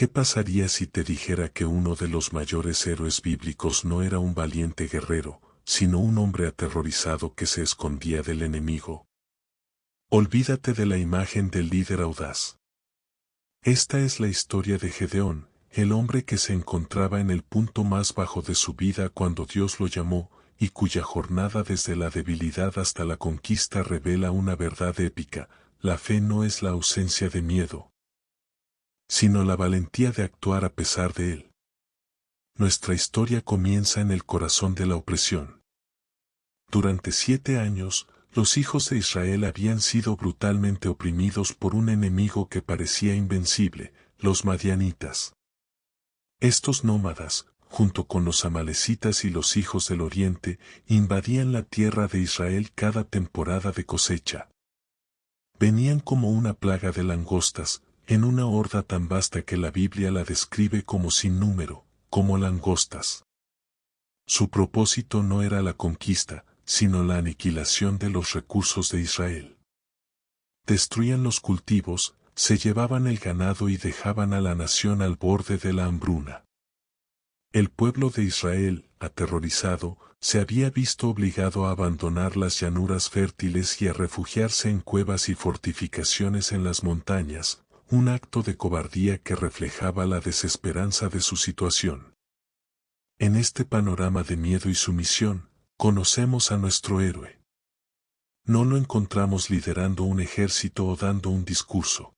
¿Qué pasaría si te dijera que uno de los mayores héroes bíblicos no era un valiente guerrero, sino un hombre aterrorizado que se escondía del enemigo? Olvídate de la imagen del líder audaz. Esta es la historia de Gedeón, el hombre que se encontraba en el punto más bajo de su vida cuando Dios lo llamó, y cuya jornada desde la debilidad hasta la conquista revela una verdad épica: la fe no es la ausencia de miedo, sino la valentía de actuar a pesar de él. Nuestra historia comienza en el corazón de la opresión. Durante 7 años, los hijos de Israel habían sido brutalmente oprimidos por un enemigo que parecía invencible, los madianitas. Estos nómadas, junto con los amalecitas y los hijos del oriente, invadían la tierra de Israel cada temporada de cosecha. Venían como una plaga de langostas, en una horda tan vasta que la Biblia la describe como sin número, como langostas. Su propósito no era la conquista, sino la aniquilación de los recursos de Israel. Destruían los cultivos, se llevaban el ganado y dejaban a la nación al borde de la hambruna. El pueblo de Israel, aterrorizado, se había visto obligado a abandonar las llanuras fértiles y a refugiarse en cuevas y fortificaciones en las montañas, un acto de cobardía que reflejaba la desesperanza de su situación. En este panorama de miedo y sumisión, conocemos a nuestro héroe. No lo encontramos liderando un ejército o dando un discurso.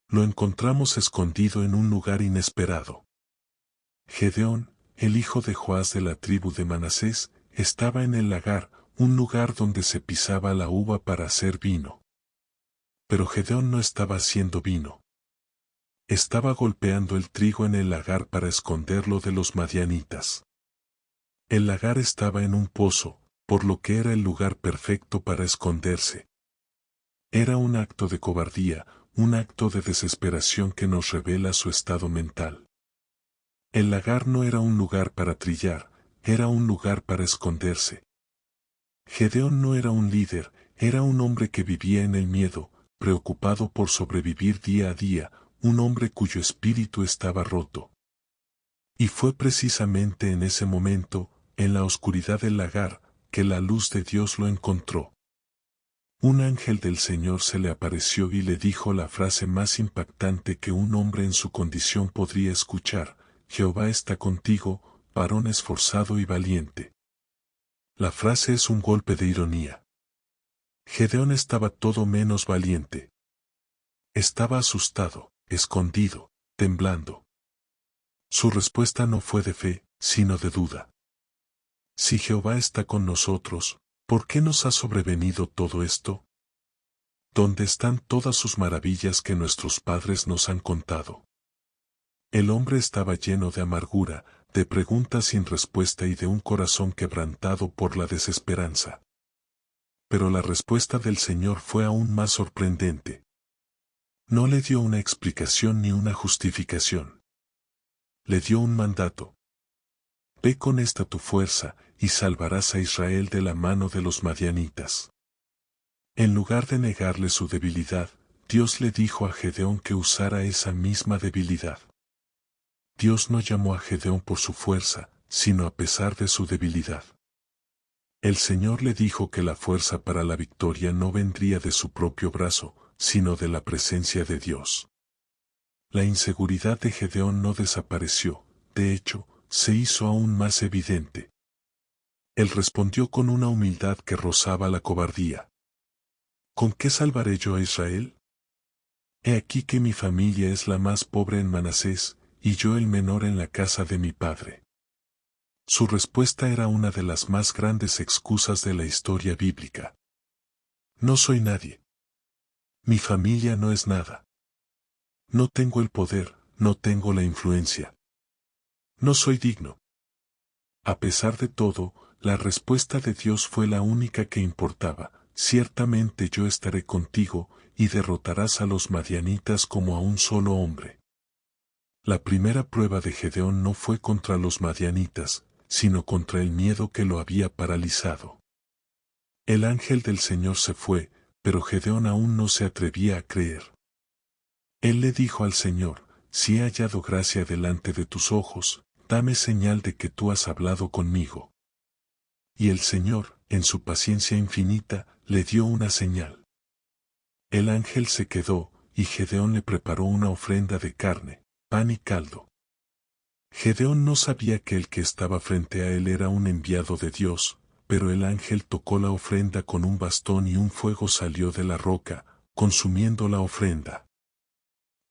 Lo encontramos escondido en un lugar inesperado. Gedeón, el hijo de Joás de la tribu de Manasés, estaba en el lagar, un lugar donde se pisaba la uva para hacer vino. Pero Gedeón no estaba haciendo vino. Estaba golpeando el trigo en el lagar para esconderlo de los madianitas. El lagar estaba en un pozo, por lo que era el lugar perfecto para esconderse. Era un acto de cobardía, un acto de desesperación que nos revela su estado mental. El lagar no era un lugar para trillar, era un lugar para esconderse. Gedeón no era un líder, era un hombre que vivía en el miedo, preocupado por sobrevivir día a día, un hombre cuyo espíritu estaba roto. Y fue precisamente en ese momento, en la oscuridad del lagar, que la luz de Dios lo encontró. Un ángel del Señor se le apareció y le dijo la frase más impactante que un hombre en su condición podría escuchar: Jehová está contigo, varón esforzado y valiente. La frase es un golpe de ironía. Gedeón estaba todo menos valiente. Estaba asustado, escondido, temblando. Su respuesta no fue de fe, sino de duda. Si Jehová está con nosotros, ¿por qué nos ha sobrevenido todo esto? ¿Dónde están todas sus maravillas que nuestros padres nos han contado? El hombre estaba lleno de amargura, de preguntas sin respuesta y de un corazón quebrantado por la desesperanza. Pero la respuesta del Señor fue aún más sorprendente. No le dio una explicación ni una justificación. Le dio un mandato. Ve con esta tu fuerza, y salvarás a Israel de la mano de los madianitas. En lugar de negarle su debilidad, Dios le dijo a Gedeón que usara esa misma debilidad. Dios no llamó a Gedeón por su fuerza, sino a pesar de su debilidad. El Señor le dijo que la fuerza para la victoria no vendría de su propio brazo, sino de la presencia de Dios. La inseguridad de Gedeón no desapareció, de hecho, se hizo aún más evidente. Él respondió con una humildad que rozaba la cobardía. ¿Con qué salvaré yo a Israel? He aquí que mi familia es la más pobre en Manasés, y yo el menor en la casa de mi padre. Su respuesta era una de las más grandes excusas de la historia bíblica. No soy nadie. Mi familia no es nada. No tengo el poder, no tengo la influencia. No soy digno. A pesar de todo, la respuesta de Dios fue la única que importaba: ciertamente yo estaré contigo, y derrotarás a los madianitas como a un solo hombre. La primera prueba de Gedeón no fue contra los madianitas, sino contra el miedo que lo había paralizado. El ángel del Señor se fue, pero Gedeón aún no se atrevía a creer. Él le dijo al Señor: si he hallado gracia delante de tus ojos, dame señal de que tú has hablado conmigo. Y el Señor, en su paciencia infinita, le dio una señal. El ángel se quedó, y Gedeón le preparó una ofrenda de carne, pan y caldo. Gedeón no sabía que el que estaba frente a él era un enviado de Dios, pero el ángel tocó la ofrenda con un bastón y un fuego salió de la roca, consumiendo la ofrenda.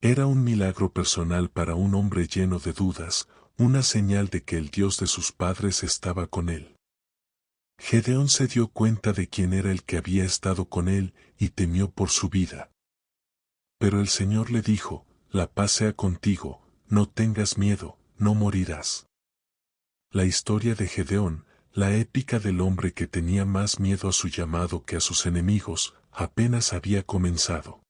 Era un milagro personal para un hombre lleno de dudas, una señal de que el Dios de sus padres estaba con él. Gedeón se dio cuenta de quién era el que había estado con él, y temió por su vida. Pero el Señor le dijo, la paz sea contigo, no tengas miedo, no morirás. La historia de Gedeón, la épica del hombre que tenía más miedo a su llamado que a sus enemigos, apenas había comenzado.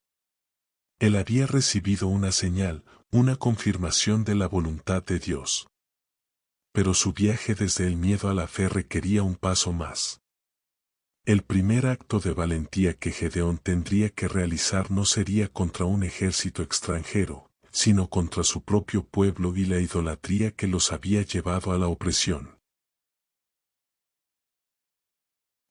Él había recibido una señal, una confirmación de la voluntad de Dios. Pero su viaje desde el miedo a la fe requería un paso más. El primer acto de valentía que Gedeón tendría que realizar no sería contra un ejército extranjero, sino contra su propio pueblo y la idolatría que los había llevado a la opresión.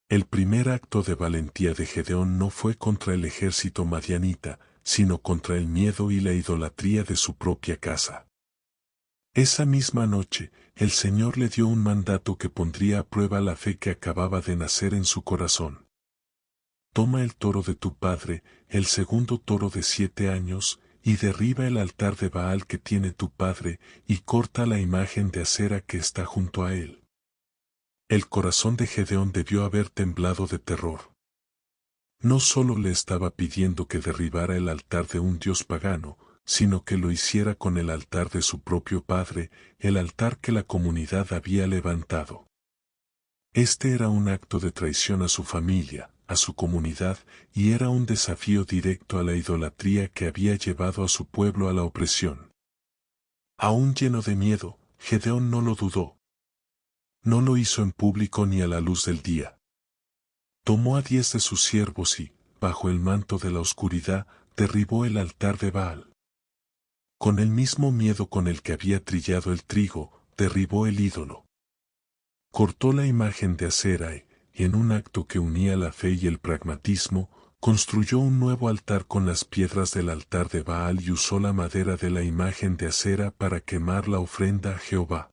El primer acto de valentía de Gedeón no fue contra el ejército madianita, sino contra el miedo y la idolatría de su propia casa. Esa misma noche, el Señor le dio un mandato que pondría a prueba la fe que acababa de nacer en su corazón. Toma el toro de tu padre, el segundo toro de 7 años, y derriba el altar de Baal que tiene tu padre, y corta la imagen de acera que está junto a él. El corazón de Gedeón debió haber temblado de terror. No solo le estaba pidiendo que derribara el altar de un dios pagano, sino que lo hiciera con el altar de su propio padre, el altar que la comunidad había levantado. Este era un acto de traición a su familia, a su comunidad, y era un desafío directo a la idolatría que había llevado a su pueblo a la opresión. Aún lleno de miedo, Gedeón no lo dudó. No lo hizo en público ni a la luz del día. Tomó a 10 de sus siervos y, bajo el manto de la oscuridad, derribó el altar de Baal. Con el mismo miedo con el que había trillado el trigo, derribó el ídolo. Cortó la imagen de acera y, en un acto que unía la fe y el pragmatismo, construyó un nuevo altar con las piedras del altar de Baal y usó la madera de la imagen de acera para quemar la ofrenda a Jehová.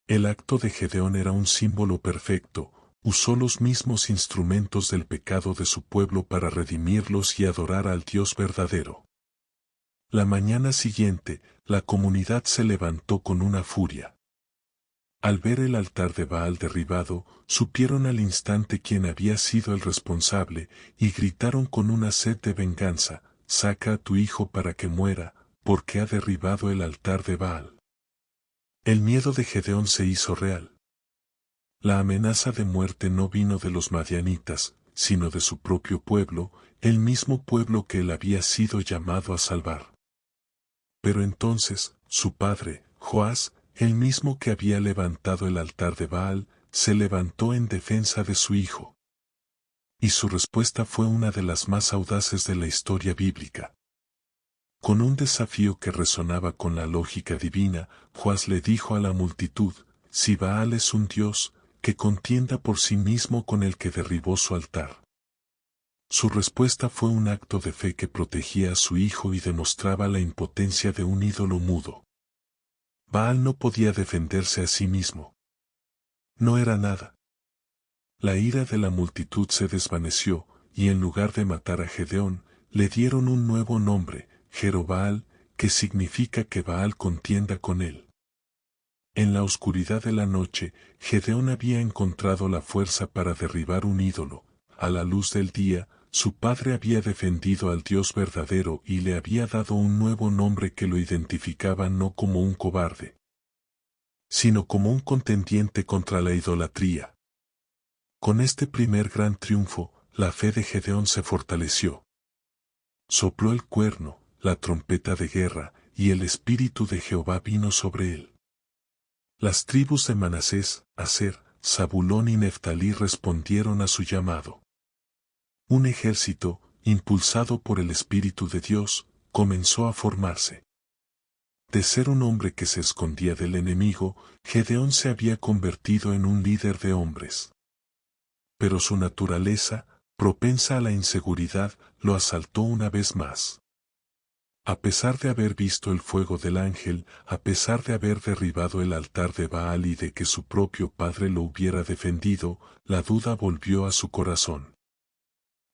El acto de Gedeón era un símbolo perfecto, usó los mismos instrumentos del pecado de su pueblo para redimirlos y adorar al Dios verdadero. La mañana siguiente, la comunidad se levantó con una furia. Al ver el altar de Baal derribado, supieron al instante quién había sido el responsable, y gritaron con una sed de venganza, «Saca a tu hijo para que muera, porque ha derribado el altar de Baal». El miedo de Gedeón se hizo real. La amenaza de muerte no vino de los madianitas, sino de su propio pueblo, el mismo pueblo que él había sido llamado a salvar. Pero entonces, su padre, Joás, el mismo que había levantado el altar de Baal, se levantó en defensa de su hijo. Y su respuesta fue una de las más audaces de la historia bíblica. Con un desafío que resonaba con la lógica divina, Joás le dijo a la multitud, si Baal es un dios, que contienda por sí mismo con el que derribó su altar. Su respuesta fue un acto de fe que protegía a su hijo y demostraba la impotencia de un ídolo mudo. Baal no podía defenderse a sí mismo. No era nada. La ira de la multitud se desvaneció, y en lugar de matar a Gedeón, le dieron un nuevo nombre, Jerobaal, que significa que Baal contienda con él. En la oscuridad de la noche, Gedeón había encontrado la fuerza para derribar un ídolo. A la luz del día, su padre había defendido al Dios verdadero y le había dado un nuevo nombre que lo identificaba no como un cobarde, sino como un contendiente contra la idolatría. Con este primer gran triunfo, la fe de Gedeón se fortaleció. Sopló el cuerno, la trompeta de guerra, y el espíritu de Jehová vino sobre él. Las tribus de Manasés, Aser, Zabulón y Neftalí respondieron a su llamado. Un ejército, impulsado por el Espíritu de Dios, comenzó a formarse. De ser un hombre que se escondía del enemigo, Gedeón se había convertido en un líder de hombres. Pero su naturaleza, propensa a la inseguridad, lo asaltó una vez más. A pesar de haber visto el fuego del ángel, a pesar de haber derribado el altar de Baal y de que su propio padre lo hubiera defendido, la duda volvió a su corazón.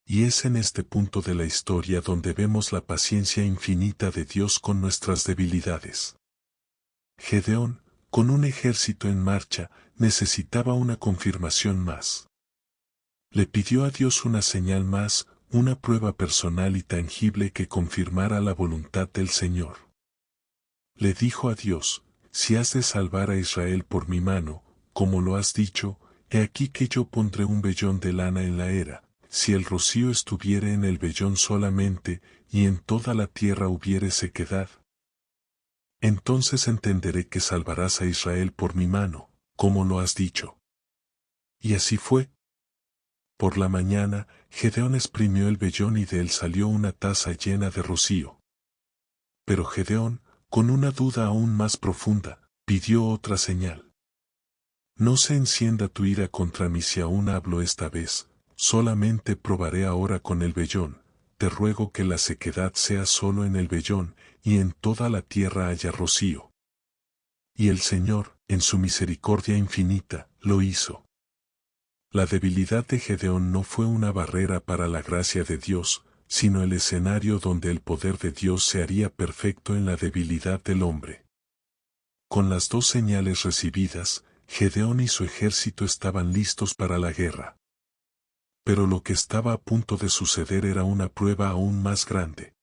Y es en este punto de la historia donde vemos la paciencia infinita de Dios con nuestras debilidades. Gedeón, con un ejército en marcha, necesitaba una confirmación más. Le pidió a Dios una señal más, una prueba personal y tangible que confirmara la voluntad del Señor. Le dijo a Dios, si has de salvar a Israel por mi mano, como lo has dicho, he aquí que yo pondré un vellón de lana en la era, si el rocío estuviere en el vellón solamente, y en toda la tierra hubiere sequedad. Entonces entenderé que salvarás a Israel por mi mano, como lo has dicho. Y así fue. Por la mañana, Gedeón exprimió el vellón y de él salió una taza llena de rocío. Pero Gedeón, con una duda aún más profunda, pidió otra señal. No se encienda tu ira contra mí si aún hablo esta vez, solamente probaré ahora con el vellón, te ruego que la sequedad sea solo en el vellón, y en toda la tierra haya rocío. Y el Señor, en su misericordia infinita, lo hizo. La debilidad de Gedeón no fue una barrera para la gracia de Dios, sino el escenario donde el poder de Dios se haría perfecto en la debilidad del hombre. Con las dos señales recibidas, Gedeón y su ejército estaban listos para la guerra. Pero lo que estaba a punto de suceder era una prueba aún más grande.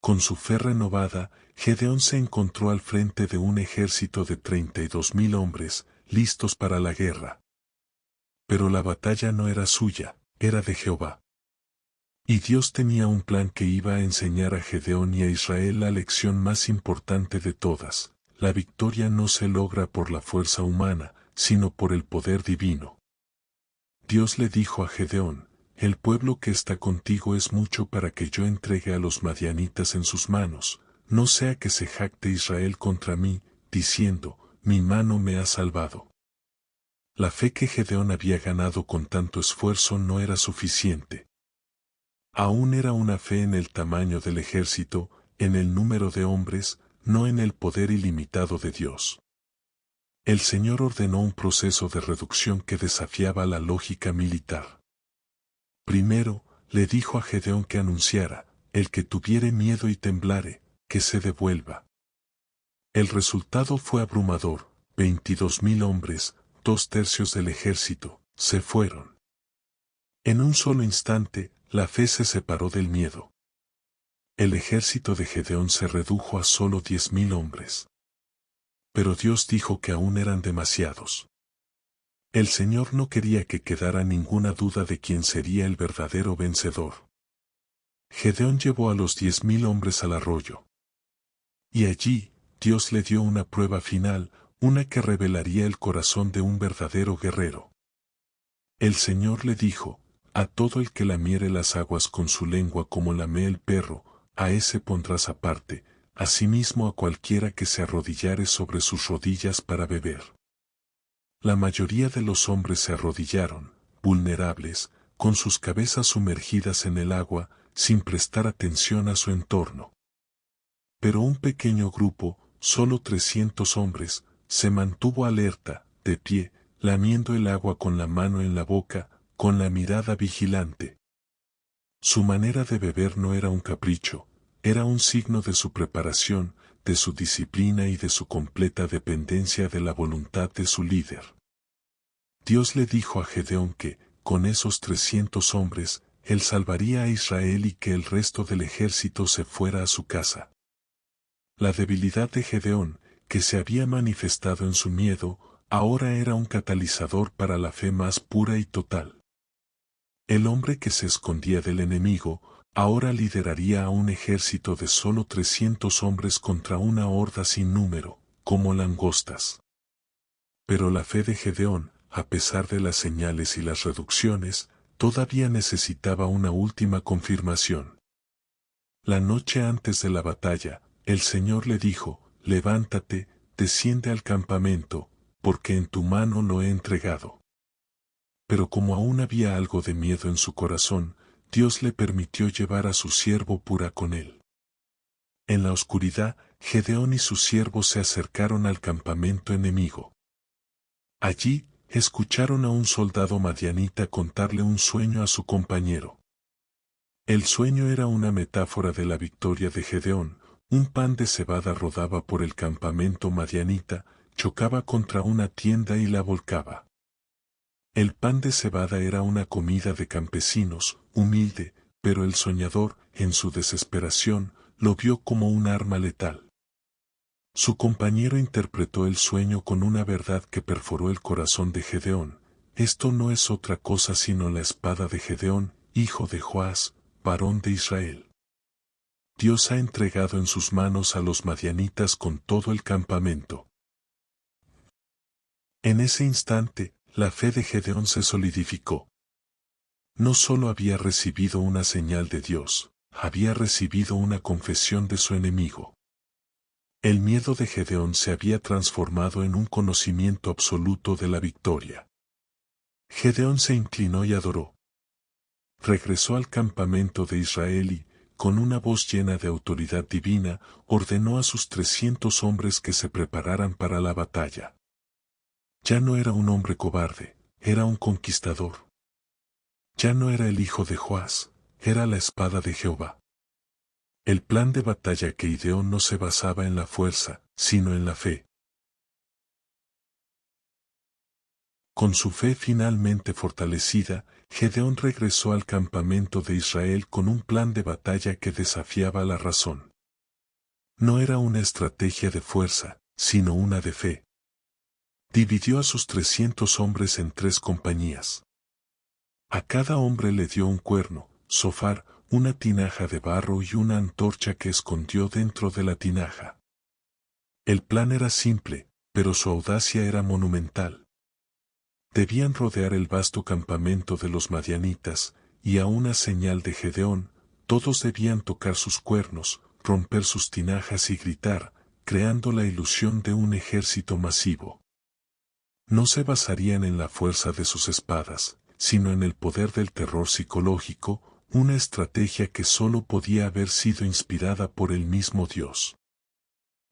Con su fe renovada, Gedeón se encontró al frente de un ejército de 32,000 hombres, listos para la guerra. Pero la batalla no era suya, era de Jehová. Y Dios tenía un plan que iba a enseñar a Gedeón y a Israel la lección más importante de todas: la victoria no se logra por la fuerza humana, sino por el poder divino. Dios le dijo a Gedeón, el pueblo que está contigo es mucho para que yo entregue a los madianitas en sus manos, no sea que se jacte Israel contra mí, diciendo, mi mano me ha salvado. La fe que Gedeón había ganado con tanto esfuerzo no era suficiente. Aún era una fe en el tamaño del ejército, en el número de hombres, no en el poder ilimitado de Dios. El Señor ordenó un proceso de reducción que desafiaba la lógica militar. Primero, le dijo a Gedeón que anunciara, el que tuviere miedo y temblare, que se devuelva. El resultado fue abrumador, 22,000 hombres, 2/3 del ejército, se fueron. En un solo instante, la fe se separó del miedo. El ejército de Gedeón se redujo a solo 10,000 hombres. Pero Dios dijo que aún eran demasiados. El Señor no quería que quedara ninguna duda de quién sería el verdadero vencedor. Gedeón llevó a los 10,000 hombres al arroyo. Y allí, Dios le dio una prueba final, una que revelaría el corazón de un verdadero guerrero. El Señor le dijo, a todo el que lamiere las aguas con su lengua como lame el perro, a ese pondrás aparte, asimismo a cualquiera que se arrodillare sobre sus rodillas para beber. La mayoría de los hombres se arrodillaron, vulnerables, con sus cabezas sumergidas en el agua, sin prestar atención a su entorno. Pero un pequeño grupo, solo 300 hombres, se mantuvo alerta, de pie, lamiendo el agua con la mano en la boca, con la mirada vigilante. Su manera de beber no era un capricho, era un signo de su preparación, de su disciplina y de su completa dependencia de la voluntad de su líder. Dios le dijo a Gedeón que, con esos 300 hombres, él salvaría a Israel y que el resto del ejército se fuera a su casa. La debilidad de Gedeón, que se había manifestado en su miedo, ahora era un catalizador para la fe más pura y total. El hombre que se escondía del enemigo, ahora lideraría a un ejército de solo 300 hombres contra una horda sin número, como langostas. Pero la fe de Gedeón, a pesar de las señales y las reducciones, todavía necesitaba una última confirmación. La noche antes de la batalla, el Señor le dijo, levántate, desciende al campamento, porque en tu mano lo he entregado. Pero como aún había algo de miedo en su corazón, Dios le permitió llevar a su siervo Purá con él. En la oscuridad, Gedeón y sus siervos se acercaron al campamento enemigo. Allí, escucharon a un soldado madianita contarle un sueño a su compañero. El sueño era una metáfora de la victoria de Gedeón. Un pan de cebada rodaba por el campamento madianita, chocaba contra una tienda y la volcaba. El pan de cebada era una comida de campesinos, humilde, pero el soñador, en su desesperación, lo vio como un arma letal. Su compañero interpretó el sueño con una verdad que perforó el corazón de Gedeón. Esto no es otra cosa sino la espada de Gedeón, hijo de Joás, varón de Israel. Dios ha entregado en sus manos a los madianitas con todo el campamento. En ese instante, la fe de Gedeón se solidificó. No solo había recibido una señal de Dios, había recibido una confesión de su enemigo. El miedo de Gedeón se había transformado en un conocimiento absoluto de la victoria. Gedeón se inclinó y adoró. Regresó al campamento de Israel y, con una voz llena de autoridad divina, ordenó a sus 300 hombres que se prepararan para la batalla. Ya no era un hombre cobarde, era un conquistador. Ya no era el hijo de Joás, era la espada de Jehová. El plan de batalla que ideó no se basaba en la fuerza, sino en la fe. Con su fe finalmente fortalecida, Gedeón regresó al campamento de Israel con un plan de batalla que desafiaba la razón. No era una estrategia de fuerza, sino una de fe. Dividió a sus 300 hombres en 3 compañías. A cada hombre le dio un cuerno, zofar, una tinaja de barro y una antorcha que escondió dentro de la tinaja. El plan era simple, pero su audacia era monumental. Debían rodear el vasto campamento de los madianitas, y a una señal de Gedeón, todos debían tocar sus cuernos, romper sus tinajas y gritar, creando la ilusión de un ejército masivo. No se basarían en la fuerza de sus espadas, sino en el poder del terror psicológico, una estrategia que solo podía haber sido inspirada por el mismo Dios.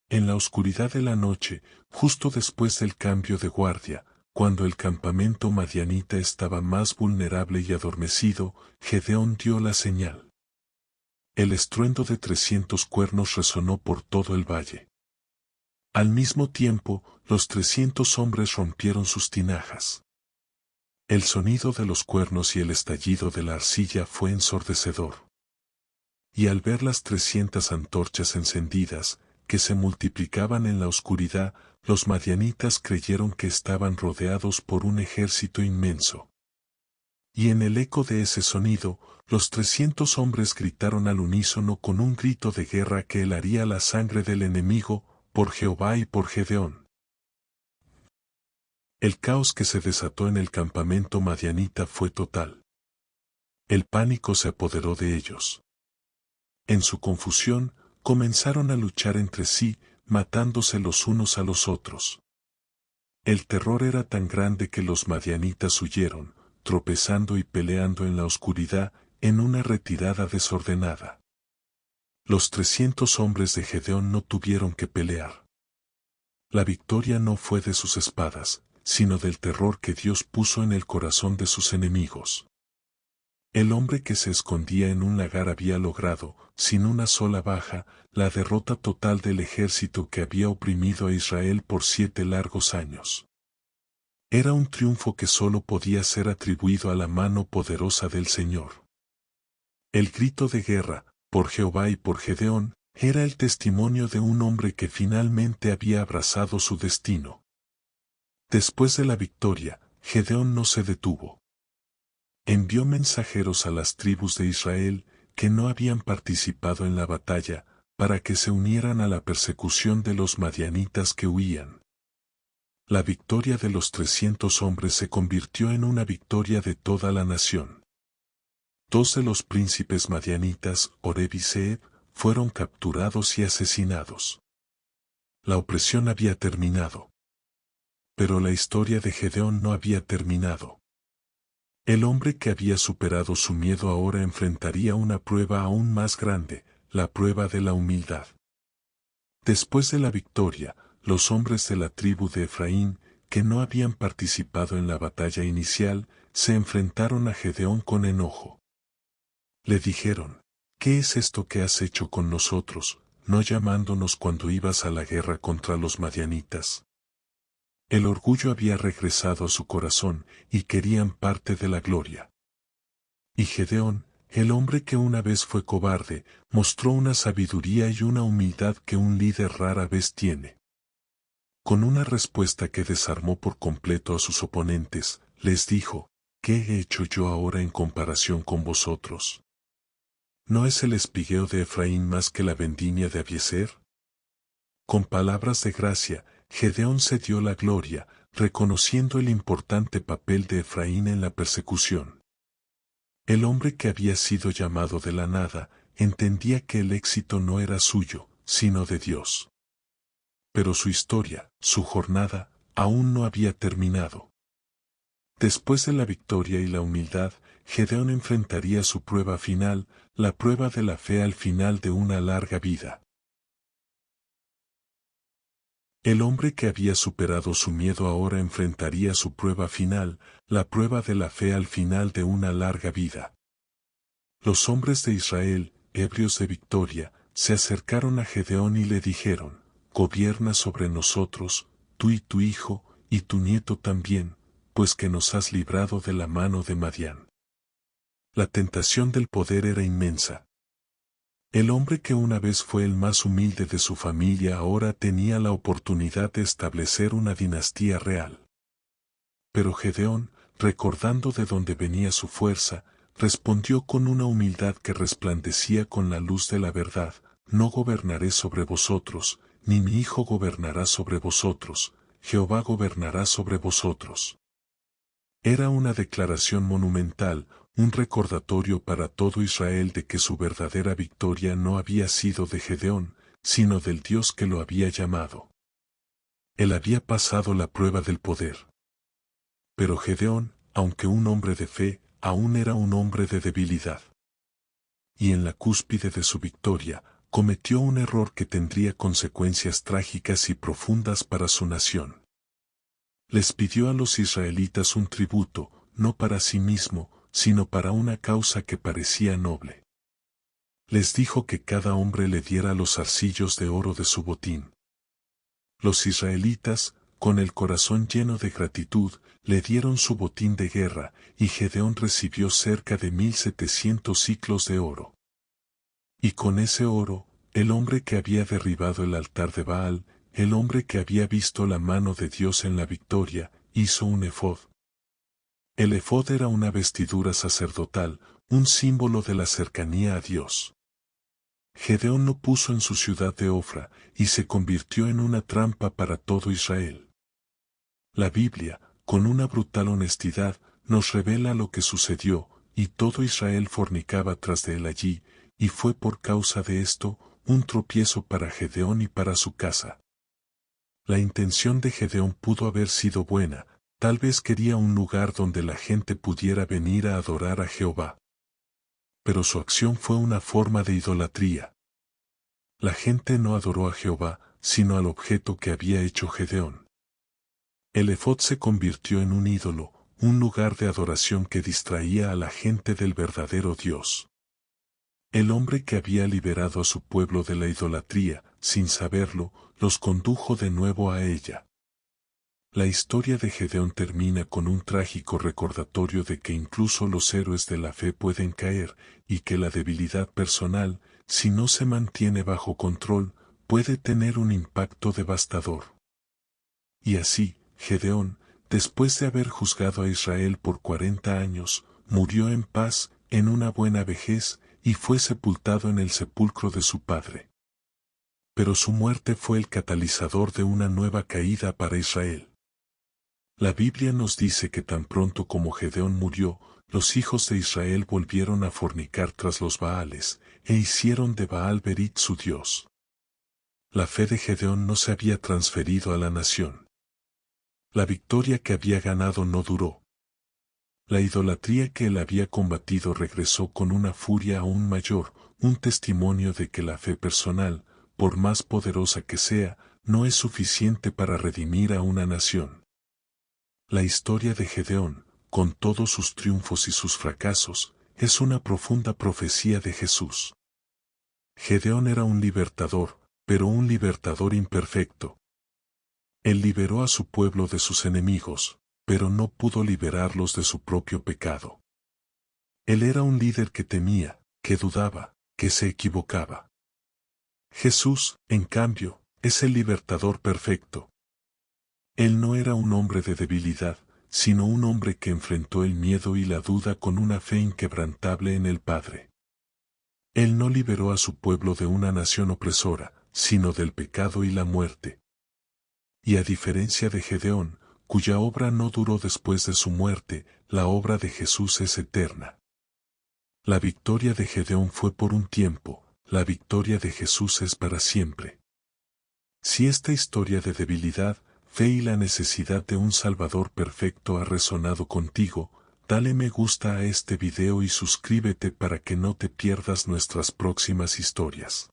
En la oscuridad de la noche, justo después del cambio de guardia, cuando el campamento madianita estaba más vulnerable y adormecido, Gedeón dio la señal. El estruendo de 300 cuernos resonó por todo el valle. Al mismo tiempo, los 300 hombres rompieron sus tinajas. El sonido de los cuernos y el estallido de la arcilla fue ensordecedor. Y al ver las 300 antorchas encendidas, que se multiplicaban en la oscuridad, los madianitas creyeron que estaban rodeados por un ejército inmenso. Y en el eco de ese sonido, los 300 hombres gritaron al unísono con un grito de guerra que helaría la sangre del enemigo, por Jehová y por Gedeón. El caos que se desató en el campamento madianita fue total. El pánico se apoderó de ellos. En su confusión, comenzaron a luchar entre sí, matándose los unos a los otros. El terror era tan grande que los madianitas huyeron, tropezando y peleando en la oscuridad, en una retirada desordenada. Los 300 hombres de Gedeón no tuvieron que pelear. La victoria no fue de sus espadas, sino del terror que Dios puso en el corazón de sus enemigos. El hombre que se escondía en un lagar había logrado, sin una sola baja, la derrota total del ejército que había oprimido a Israel por 7 largos años. Era un triunfo que solo podía ser atribuido a la mano poderosa del Señor. El grito de guerra, por Jehová y por Gedeón, era el testimonio de un hombre que finalmente había abrazado su destino. Después de la victoria, Gedeón no se detuvo. Envió mensajeros a las tribus de Israel, que no habían participado en la batalla, para que se unieran a la persecución de los madianitas que huían. La victoria de los 300 hombres se convirtió en una victoria de toda la nación. 2 de los príncipes madianitas, Oreb y Zeeb, fueron capturados y asesinados. La opresión había terminado. Pero la historia de Gedeón no había terminado. El hombre que había superado su miedo ahora enfrentaría una prueba aún más grande, la prueba de la humildad. Después de la victoria, los hombres de la tribu de Efraín, que no habían participado en la batalla inicial, se enfrentaron a Gedeón con enojo. Le dijeron: ¿Qué es esto que has hecho con nosotros, no llamándonos cuando ibas a la guerra contra los madianitas? El orgullo había regresado a su corazón, y querían parte de la gloria. Y Gedeón, el hombre que una vez fue cobarde, mostró una sabiduría y una humildad que un líder rara vez tiene. Con una respuesta que desarmó por completo a sus oponentes, les dijo: ¿Qué he hecho yo ahora en comparación con vosotros? ¿No es el espigueo de Efraín más que la vendimia de Abiezer? Con palabras de gracia, Gedeón se dio la gloria, reconociendo el importante papel de Efraín en la persecución. El hombre que había sido llamado de la nada, entendía que el éxito no era suyo, sino de Dios. Pero su historia, su jornada, aún no había terminado. Después de la victoria y la humildad, Gedeón enfrentaría su prueba final, la prueba de la fe al final de una larga vida. El hombre que había superado su miedo ahora enfrentaría su prueba final, la prueba de la fe al final de una larga vida. Los hombres de Israel, ebrios de victoria, se acercaron a Gedeón y le dijeron: «Gobierna sobre nosotros, tú y tu hijo, y tu nieto también, pues que nos has librado de la mano de Madián». La tentación del poder era inmensa. El hombre que una vez fue el más humilde de su familia ahora tenía la oportunidad de establecer una dinastía real. Pero Gedeón, recordando de dónde venía su fuerza, respondió con una humildad que resplandecía con la luz de la verdad: «No gobernaré sobre vosotros, ni mi hijo gobernará sobre vosotros, Jehová gobernará sobre vosotros». Era una declaración monumental, un recordatorio para todo Israel de que su verdadera victoria no había sido de Gedeón, sino del Dios que lo había llamado. Él había pasado la prueba del poder. Pero Gedeón, aunque un hombre de fe, aún era un hombre de debilidad. Y en la cúspide de su victoria, cometió un error que tendría consecuencias trágicas y profundas para su nación. Les pidió a los israelitas un tributo, no para sí mismo, sino para una causa que parecía noble. Les dijo que cada hombre le diera los arcillos de oro de su botín. Los israelitas, con el corazón lleno de gratitud, le dieron su botín de guerra, y Gedeón recibió cerca de 1700 siclos de oro. Y con ese oro, el hombre que había derribado el altar de Baal, el hombre que había visto la mano de Dios en la victoria, hizo un efod. El efod era una vestidura sacerdotal, un símbolo de la cercanía a Dios. Gedeón lo puso en su ciudad de Ofra, y se convirtió en una trampa para todo Israel. La Biblia, con una brutal honestidad, nos revela lo que sucedió, y todo Israel fornicaba tras de él allí, y fue por causa de esto, un tropiezo para Gedeón y para su casa. La intención de Gedeón pudo haber sido buena, tal vez quería un lugar donde la gente pudiera venir a adorar a Jehová. Pero su acción fue una forma de idolatría. La gente no adoró a Jehová, sino al objeto que había hecho Gedeón. El efod se convirtió en un ídolo, un lugar de adoración que distraía a la gente del verdadero Dios. El hombre que había liberado a su pueblo de la idolatría, sin saberlo, los condujo de nuevo a ella. La historia de Gedeón termina con un trágico recordatorio de que incluso los héroes de la fe pueden caer, y que la debilidad personal, si no se mantiene bajo control, puede tener un impacto devastador. Y así, Gedeón, después de haber juzgado a Israel por 40 años, murió en paz, en una buena vejez, y fue sepultado en el sepulcro de su padre. Pero su muerte fue el catalizador de una nueva caída para Israel. La Biblia nos dice que tan pronto como Gedeón murió, los hijos de Israel volvieron a fornicar tras los Baales, e hicieron de Baal Berit su dios. La fe de Gedeón no se había transferido a la nación. La victoria que había ganado no duró. La idolatría que él había combatido regresó con una furia aún mayor, un testimonio de que la fe personal, por más poderosa que sea, no es suficiente para redimir a una nación. La historia de Gedeón, con todos sus triunfos y sus fracasos, es una profunda profecía de Jesús. Gedeón era un libertador, pero un libertador imperfecto. Él liberó a su pueblo de sus enemigos, pero no pudo liberarlos de su propio pecado. Él era un líder que temía, que dudaba, que se equivocaba. Jesús, en cambio, es el libertador perfecto. Él no era un hombre de debilidad, sino un hombre que enfrentó el miedo y la duda con una fe inquebrantable en el Padre. Él no liberó a su pueblo de una nación opresora, sino del pecado y la muerte. Y a diferencia de Gedeón, cuya obra no duró después de su muerte, la obra de Jesús es eterna. La victoria de Gedeón fue por un tiempo, la victoria de Jesús es para siempre. Si esta historia de debilidad, fe y la necesidad de un Salvador perfecto ha resonado contigo, dale me gusta a este video y suscríbete para que no te pierdas nuestras próximas historias.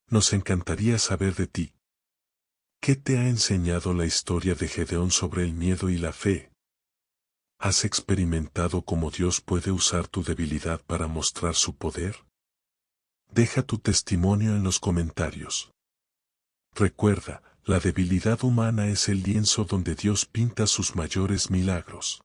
Nos encantaría saber de ti. ¿Qué te ha enseñado la historia de Gedeón sobre el miedo y la fe? ¿Has experimentado cómo Dios puede usar tu debilidad para mostrar su poder? Deja tu testimonio en los comentarios. Recuerda, la debilidad humana es el lienzo donde Dios pinta sus mayores milagros.